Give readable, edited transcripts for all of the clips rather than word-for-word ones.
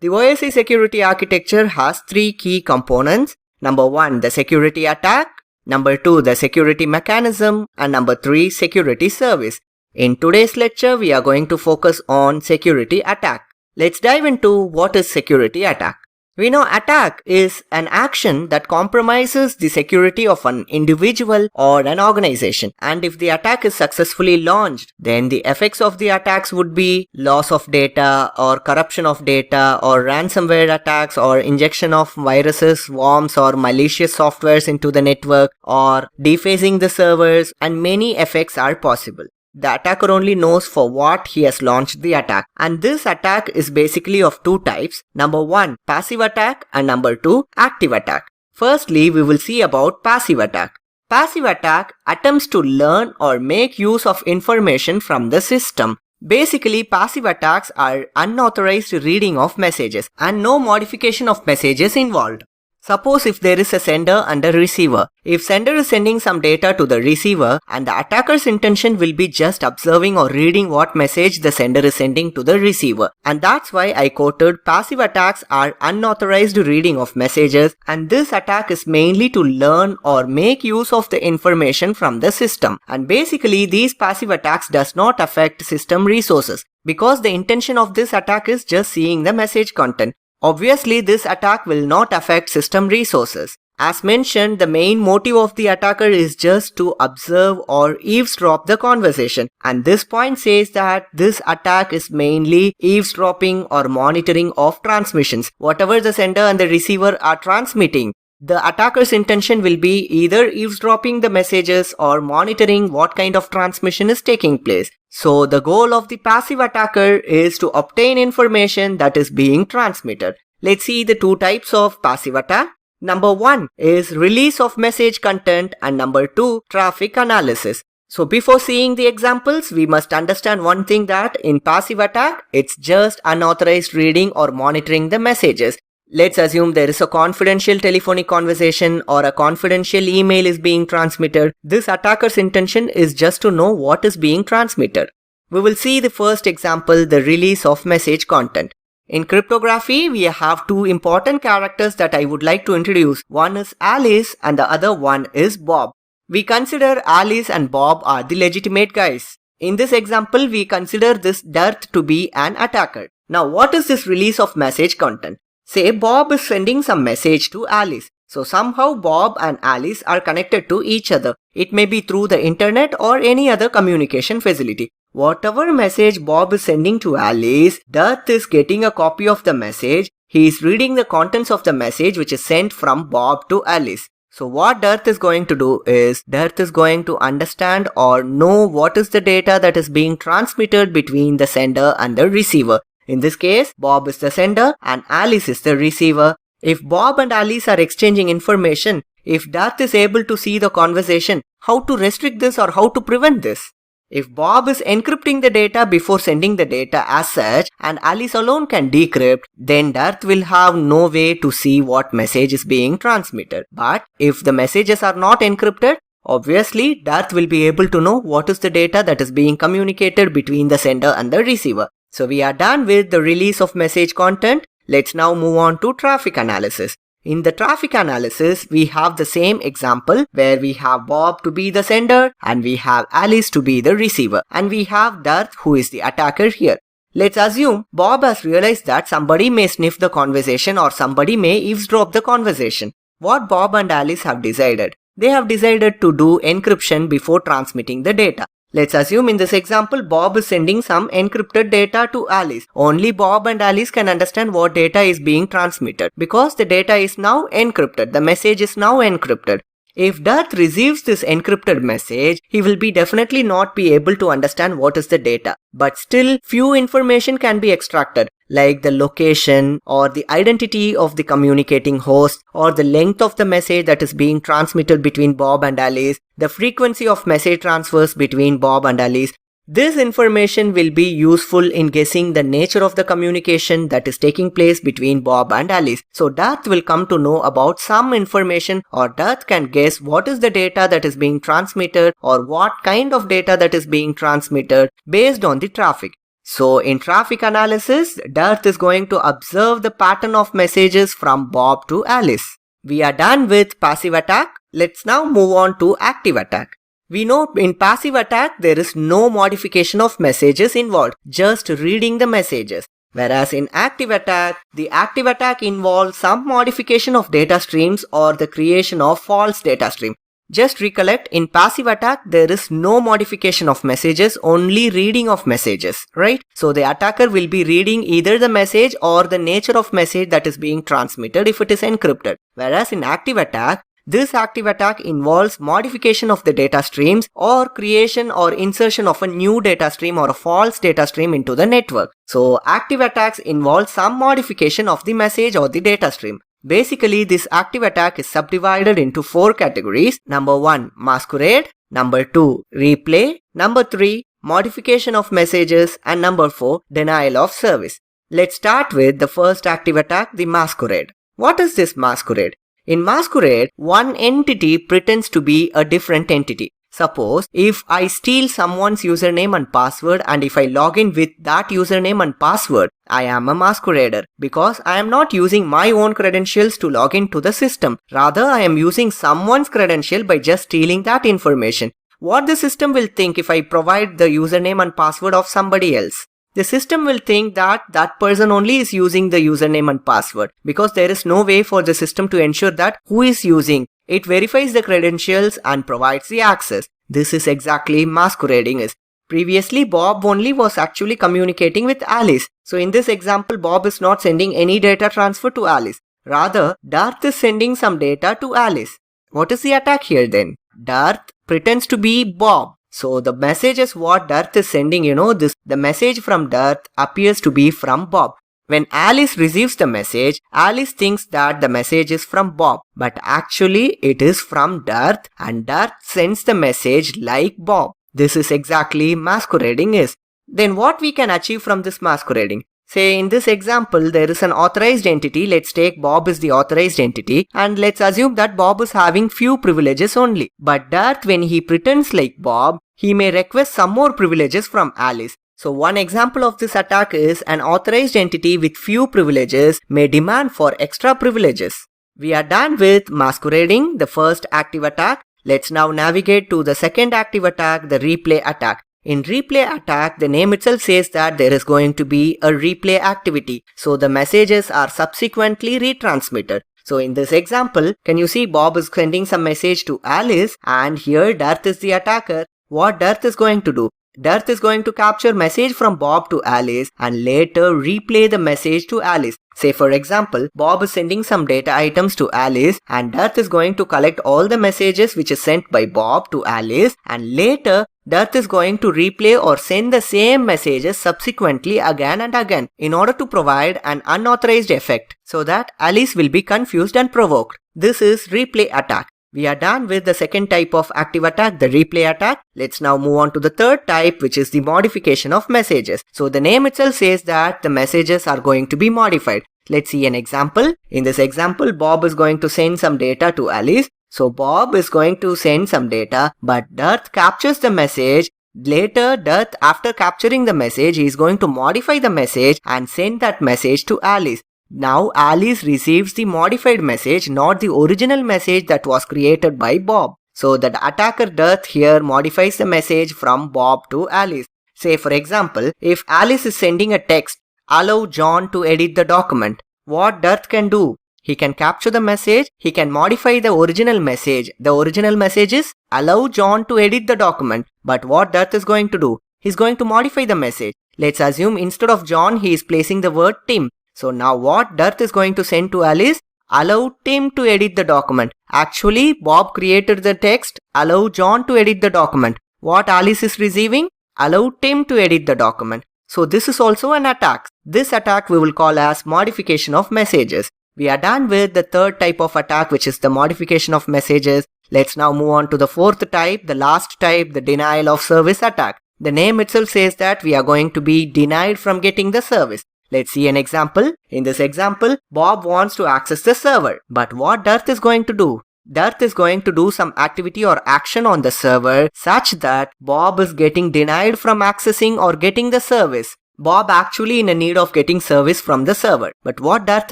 The OSI security architecture has three key components. Number 1, the security attack. Number 2, the security mechanism. And number 3, security service. In today's lecture, we are going to focus on security attack. Let's dive into what is security attack. We know attack is an action that compromises the security of an individual or an organization. And if the attack is successfully launched, then the effects of the attacks would be loss of data or corruption of data or ransomware attacks or injection of viruses, worms or malicious softwares into the network or defacing the servers, and many effects are possible. The attacker only knows for what he has launched the attack, and this attack is basically of two types. Number 1, passive attack, and number 2, active attack. Firstly, we will see about passive attack. Passive attack attempts to learn or make use of information from the system. Basically, passive attacks are unauthorized reading of messages and no modification of messages involved. Suppose if there is a sender and a receiver. If sender is sending some data to the receiver and the attacker's intention will be just observing or reading what message the sender is sending to the receiver. And that's why I quoted passive attacks are unauthorized reading of messages, and this attack is mainly to learn or make use of the information from the system. And basically these passive attacks does not affect system resources because the intention of this attack is just seeing the message content. Obviously, this attack will not affect system resources. As mentioned, the main motive of the attacker is just to observe or eavesdrop the conversation. And this point says that this attack is mainly eavesdropping or monitoring of transmissions. Whatever the sender and the receiver are transmitting, the attacker's intention will be either eavesdropping the messages or monitoring what kind of transmission is taking place. So the goal of the passive attacker is to obtain information that is being transmitted. Let's see the two types of passive attack. Number 1 is release of message content and number 2, traffic analysis. So before seeing the examples, we must understand one thing, that in passive attack, it's just unauthorized reading or monitoring the messages. Let's assume there is a confidential telephonic conversation or a confidential email is being transmitted. This attacker's intention is just to know what is being transmitted. We will see the first example, the release of message content. In cryptography, we have two important characters that I would like to introduce. One is Alice and the other one is Bob. We consider Alice and Bob are the legitimate guys. In this example, we consider this Darth to be an attacker. Now, what is this release of message content? Say Bob is sending some message to Alice. So somehow Bob and Alice are connected to each other. It may be through the internet or any other communication facility. Whatever message Bob is sending to Alice, Darth is getting a copy of the message. He is reading the contents of the message which is sent from Bob to Alice. So what Darth is going to do is, Darth is going to understand or know what is the data that is being transmitted between the sender and the receiver. In this case, Bob is the sender and Alice is the receiver. If Bob and Alice are exchanging information, if Darth is able to see the conversation, how to restrict this or how to prevent this? If Bob is encrypting the data before sending the data as such and Alice alone can decrypt, then Darth will have no way to see what message is being transmitted. But if the messages are not encrypted, obviously Darth will be able to know what is the data that is being communicated between the sender and the receiver. So we are done with the release of message content. Let's now move on to traffic analysis. In the traffic analysis, we have the same example where we have Bob to be the sender and we have Alice to be the receiver, and we have Darth who is the attacker here. Let's assume Bob has realized that somebody may sniff the conversation or somebody may eavesdrop the conversation. What Bob and Alice have decided? They have decided to do encryption before transmitting the data. Let's assume in this example, Bob is sending some encrypted data to Alice. Only Bob and Alice can understand what data is being transmitted because the data is now encrypted. The message is now encrypted. If Darth receives this encrypted message, he will definitely not be able to understand what is the data. But still, few information can be extracted, like the location or the identity of the communicating host or the length of the message that is being transmitted between Bob and Alice, the frequency of message transfers between Bob and Alice. This information will be useful in guessing the nature of the communication that is taking place between Bob and Alice. So Darth will come to know about some information, or Darth can guess what is the data that is being transmitted or what kind of data that is being transmitted based on the traffic. So in traffic analysis, Darth is going to observe the pattern of messages from Bob to Alice. We are done with passive attack. Let's now move on to active attack. We know in passive attack there is no modification of messages involved, just reading the messages. Whereas in active attack, the active attack involves some modification of data streams or the creation of false data stream. Just recollect, in passive attack, there is no modification of messages, only reading of messages, right? So the attacker will be reading either the message or the nature of message that is being transmitted if it is encrypted. Whereas in active attack, this active attack involves modification of the data streams or creation or insertion of a new data stream or a false data stream into the network. So active attacks involve some modification of the message or the data stream. Basically, this active attack is subdivided into 4 categories. Number 1, masquerade. Number 2, replay. Number 3, modification of messages. And number 4, denial of service. Let's start with the first active attack, the masquerade. What is this masquerade? In masquerade, one entity pretends to be a different entity. Suppose if I steal someone's username and password and if I log in with that username and password, I am a masquerader because I am not using my own credentials to log into the system. Rather, I am using someone's credential by just stealing that information. What the system will think if I provide the username and password of somebody else? The system will think that that person only is using the username and password because there is no way for the system to ensure that who is using. It verifies the credentials and provides the access. This is exactly masquerading is. Previously, Bob only was actually communicating with Alice. So in this example, Bob is not sending any data transfer to Alice. Rather, Darth is sending some data to Alice. What is the attack here then? Darth pretends to be Bob. So the message is what Darth is sending, the message from Darth appears to be from Bob. When Alice receives the message, Alice thinks that the message is from Bob, but actually it is from Darth and Darth sends the message like Bob. This is exactly masquerading is. Then what we can achieve from this masquerading? Say in this example, there is an authorized entity. Let's take Bob is the authorized entity and let's assume that Bob is having few privileges only. But Darth, when he pretends like Bob, he may request some more privileges from Alice. So one example of this attack is an authorized entity with few privileges may demand for extra privileges. We are done with masquerading, the first active attack. Let's now navigate to the second active attack, the replay attack. In replay attack, the name itself says that there is going to be a replay activity. So the messages are subsequently retransmitted. So in this example, can you see Bob is sending some message to Alice and here Darth is the attacker. What Darth is going to do? Darth is going to capture message from Bob to Alice and later replay the message to Alice. Say for example, Bob is sending some data items to Alice and Darth is going to collect all the messages which is sent by Bob to Alice and later Darth is going to replay or send the same messages subsequently again and again in order to provide an unauthorized effect so that Alice will be confused and provoked. This is replay attack. We are done with the second type of active attack, the replay attack. Let's now move on to the third type, which is the modification of messages. So the name itself says that the messages are going to be modified. Let's see an example. In this example, Bob is going to send some data to Alice. So Bob is going to send some data, but Darth captures the message. Later, Darth, after capturing the message, he is going to modify the message and send that message to Alice. Now Alice receives the modified message, not the original message that was created by Bob. So the attacker Darth here modifies the message from Bob to Alice. Say for example, if Alice is sending a text, allow John to edit the document. What Darth can do? He can capture the message, he can modify the original message. The original message is allow John to edit the document. But what Darth is going to do? He's going to modify the message. Let's assume instead of John, he is placing the word Tim. So now what Darth is going to send to Alice? Allow Tim to edit the document. Actually, Bob created the text, allow John to edit the document. What Alice is receiving? Allow Tim to edit the document. So this is also an attack. This attack we will call as modification of messages. We are done with the third type of attack, which is the modification of messages. Let's now move on to the fourth type, the last type, the denial of service attack. The name itself says that we are going to be denied from getting the service. Let's see an example. In this example, Bob wants to access the server. But what Darth is going to do? Darth is going to do some activity or action on the server such that Bob is getting denied from accessing or getting the service. Bob actually in a need of getting service from the server. But what Darth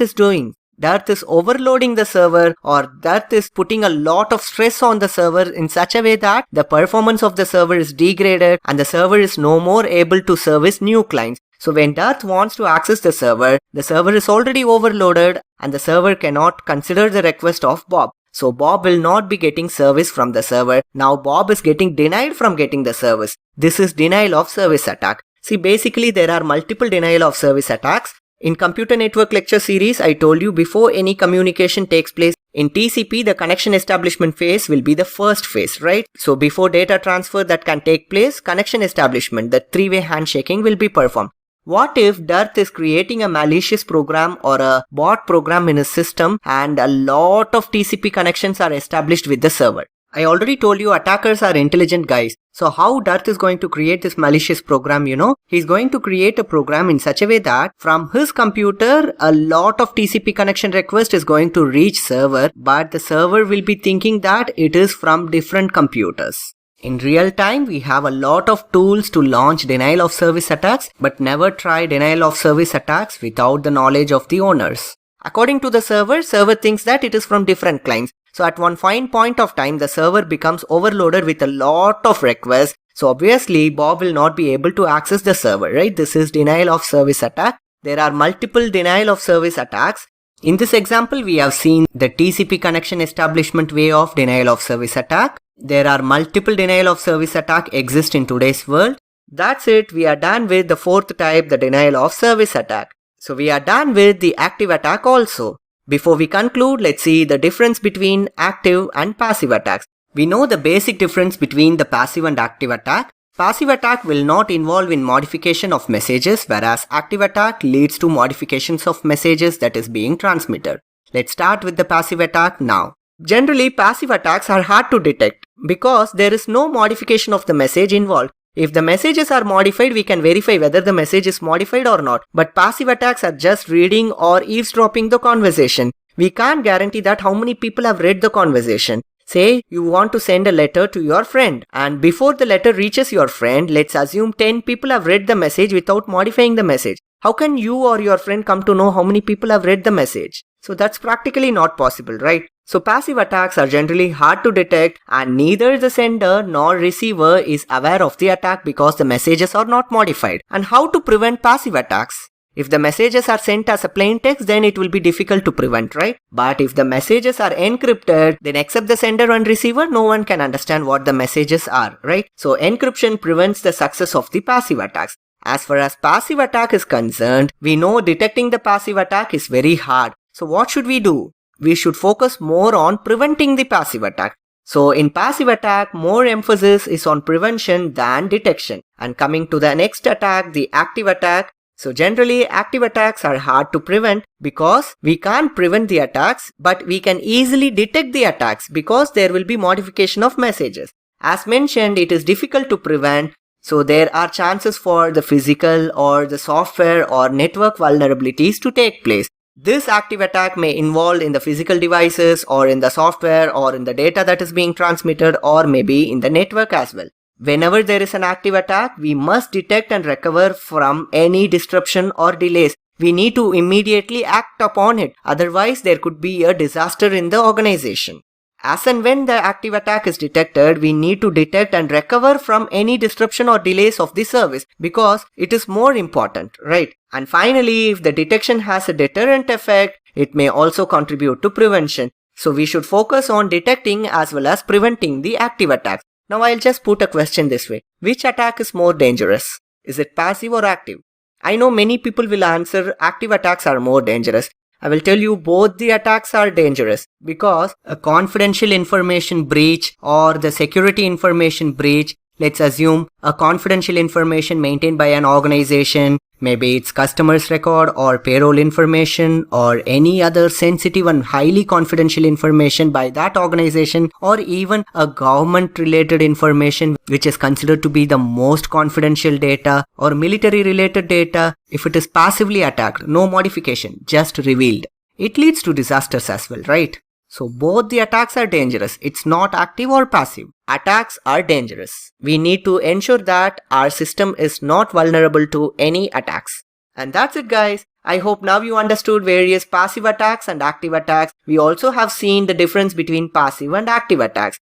is doing? Darth is overloading the server, or Darth is putting a lot of stress on the server in such a way that the performance of the server is degraded and the server is no more able to service new clients. So when Darth wants to access the server is already overloaded and the server cannot consider the request of Bob. So Bob will not be getting service from the server. Now Bob is getting denied from getting the service. This is denial of service attack. See, basically there are multiple denial of service attacks. In computer network lecture series, I told you before any communication takes place in TCP, the connection establishment phase will be the first phase, right? So before data transfer that can take place, connection establishment, the three-way handshaking will be performed. What if Darth is creating a malicious program or a bot program in his system and a lot of TCP connections are established with the server? I already told you attackers are intelligent guys. So how Darth is going to create this malicious program, He's going to create a program in such a way that from his computer, a lot of TCP connection request is going to reach server, but the server will be thinking that it is from different computers. In real time, we have a lot of tools to launch denial of service attacks, but never try denial of service attacks without the knowledge of the owners. According to the server thinks that it is from different clients. So at one fine point of time, the server becomes overloaded with a lot of requests. So obviously, Bob will not be able to access the server, right? This is denial of service attack. There are multiple denial of service attacks. In this example, we have seen the TCP connection establishment way of denial of service attack. There are multiple denial of service attack exist in today's world. That's it. We are done with the fourth type, the denial of service attack. So we are done with the active attack also. Before we conclude, let's see the difference between active and passive attacks. We know the basic difference between the passive and active attack. Passive attack will not involve in modification of messages, whereas active attack leads to modifications of messages that is being transmitted. Let's start with the passive attack now. Generally, passive attacks are hard to detect because there is no modification of the message involved. If the messages are modified, we can verify whether the message is modified or not. But passive attacks are just reading or eavesdropping the conversation. We can't guarantee that how many people have read the conversation. Say you want to send a letter to your friend, and before the letter reaches your friend, let's assume 10 people have read the message without modifying the message. How can you or your friend come to know how many people have read the message? So that's practically not possible, right? So passive attacks are generally hard to detect, and neither the sender nor receiver is aware of the attack because the messages are not modified. And how to prevent passive attacks? If the messages are sent as a plain text, then it will be difficult to prevent, right? But if the messages are encrypted, then except the sender and receiver, no one can understand what the messages are, right? So encryption prevents the success of the passive attacks. As far as passive attack is concerned, we know detecting the passive attack is very hard. So what should we do? We should focus more on preventing the passive attack. So in passive attack, more emphasis is on prevention than detection. And coming to the next attack, the active attack. So generally, active attacks are hard to prevent because we can't prevent the attacks, but we can easily detect the attacks because there will be modification of messages. As mentioned, it is difficult to prevent. So there are chances for the physical or the software or network vulnerabilities to take place. This active attack may involve in the physical devices or in the software or in the data that is being transmitted or maybe in the network as well. Whenever there is an active attack, we must detect and recover from any disruption or delays. We need to immediately act upon it. Otherwise, there could be a disaster in the organization. As and when the active attack is detected, we need to detect and recover from any disruption or delays of the service because it is more important, right? And finally, if the detection has a deterrent effect, it may also contribute to prevention. So we should focus on detecting as well as preventing the active attacks. Now I'll just put a question this way. Which attack is more dangerous? Is it passive or active? I know many people will answer active attacks are more dangerous. I will tell you both the attacks are dangerous because a confidential information breach or the security information breach, let's assume a confidential information maintained by an organization, maybe it's customer's record or payroll information or any other sensitive and highly confidential information by that organization, or even a government related information which is considered to be the most confidential data or military related data. If it is passively attacked, no modification, just revealed, it leads to disasters as well, right? So both the attacks are dangerous. It's not active or passive. Attacks are dangerous. We need to ensure that our system is not vulnerable to any attacks. And that's it, guys. I hope now you understood various passive attacks and active attacks. We also have seen the difference between passive and active attacks.